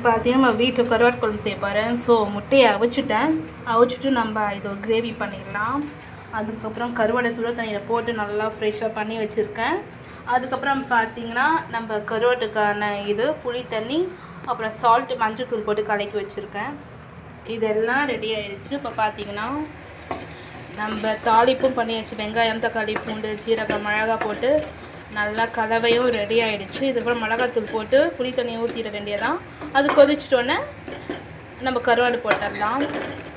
பார்த்தீங்கன்னா நம்ம வீட்டில் கருவாட்டு குழம்பு செய்ய போகிறேன். ஸோ முட்டையை அவிச்சிட்டு நம்ம இது ஒரு கிரேவி பண்ணிடலாம். அதுக்கப்புறம் கருவாடை சுட தண்ணியில் போட்டு நல்லா ஃப்ரெஷ்ஷாக பண்ணி வச்சுருக்கேன். அதுக்கப்புறம் பார்த்தீங்கன்னா நம்ம கருவாட்டுக்கான இது புளி தண்ணி, அப்புறம் சால்ட்டு, மஞ்சள் தூள் போட்டு கலக்கி வச்சுருக்கேன். இதெல்லாம் ரெடி ஆகிடுச்சு. இப்போ பார்த்தீங்கன்னா நம்ம தாளிப்பும் பண்ணியாச்சு. வெங்காயம், தக்காளி, பூண்டு, சீரகம், மிளகாய் போட்டு நல்லா கலவையும் ரெடி ஆகிடுச்சு. இதுக்கப்புறம் மிளகாத்தூள் போட்டு புளி தண்ணி ஊற்றிட வேண்டியதான். அது கொதிச்சிட்டோன்னே நம்ம கருவாடு போட்டுடலாம்.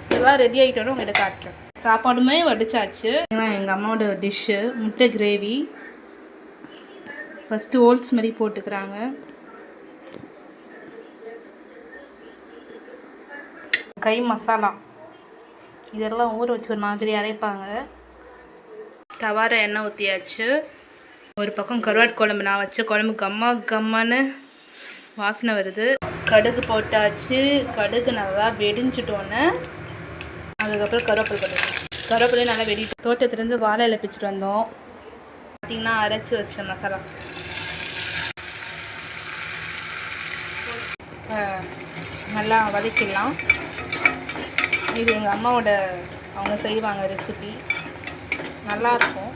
இதெல்லாம் ரெடி ஆகிட்டோன்னு உங்கள்கிட்ட காட்டுறேன். சாப்பாடுமே வடிச்சாச்சு. எங்கள் அம்மாவோட டிஷ்ஷு முட்டை கிரேவி. ஃபஸ்ட்டு ஓல்ஸ் மாதிரி போட்டுக்கிறாங்க. கை மசாலா இதெல்லாம் ஊற வச்சு ஒரு மாதிரி அரைப்பாங்க. தவார எண்ணெய் ஊற்றியாச்சு. ஒரு பக்கம் கருவாட்டு குழம்பு நான் வச்ச குழம்பு கம்மான்னு வாசனை வருது. கடுகு போட்டாச்சு. கடுகு நல்லா வெடிஞ்சிட்டோன்னே அதுக்கப்புறம் கருவேப்பிலையும் நல்லா வெடிட்டு தோட்டத்துலேருந்து வாழை இலை பிச்சுட்டு வந்தோம். பார்த்திங்கன்னா அரைச்சி வச்ச மசாலா நல்லா வதக்கிடலாம். இது எங்கள் அம்மாவோட அவங்க செய்வாங்க ரெசிபி, நல்லாயிருக்கும்.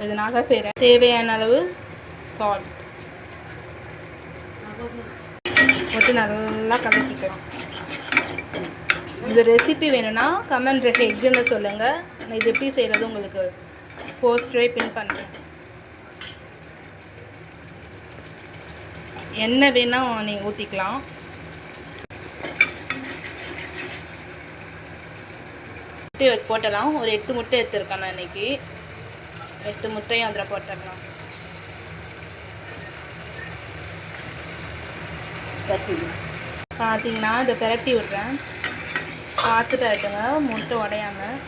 இது நான் தான் செய்கிறேன். தேவையான அளவு சால்ட் போட்டு நல்லா கலக்கிக்கலாம். இந்த ரெசிபி வேணும்னா கமெண்ட் எக்குன்னு சொல்லுங்கள். நான் இது எப்படி செய்கிறது உங்களுக்கு போஸ்டரே பின் பண்ணுறேன். எண்ணெய் வேணால் நீங்கள் ஊற்றிக்கலாம். முட்டை போட்டலாம். ஒரு 8 முட்டை எடுத்துருக்கேன் நான் இன்றைக்கி. 8 முட்டையும் அதில் போட்டுடலாம். பார்த்தீங்கன்னா இதை பிரட்டி விட்றேன். பார்த்துட்டு ஆகிட்டுங்க முட்டை உடையாமல்.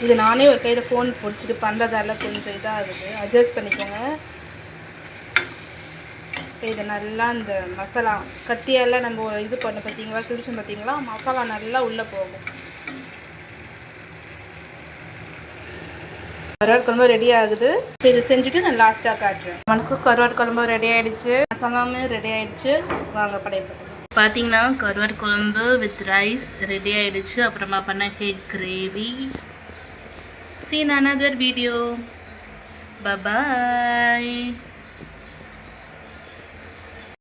இது நானே ஒரு கையில் ஃபோன் பிடிச்சிட்டு பண்ணுறதால கொஞ்சம் இதாகுது, அட்ஜஸ்ட் பண்ணிக்கோங்க. இது நல்லா இந்த மசாலா கத்தியெல்லாம் நம்ம இது பண்ண பார்த்தீங்களா, கிழிச்சோம் பார்த்தீங்களா, மசாலா நல்லா உள்ளே போகும். கருவாட்டு குழம்பு ரெடி ஆகுது. இப்போ இது செஞ்சுட்டு நான் லாஸ்ட்டாக காட்டுறேன். நமக்கு கருவாட்டு குழம்பு ரெடி ஆகிடுச்சு, மசாலாமே ரெடி ஆகிடுச்சு. வாங்க படையப்பட்டு பார்த்தீங்கன்னா கருவாட்டு குழம்பு வித் ரைஸ் ரெடி ஆகிடுச்சு. அப்புறமா பண்ண head gravy. See in another video. Bye bye.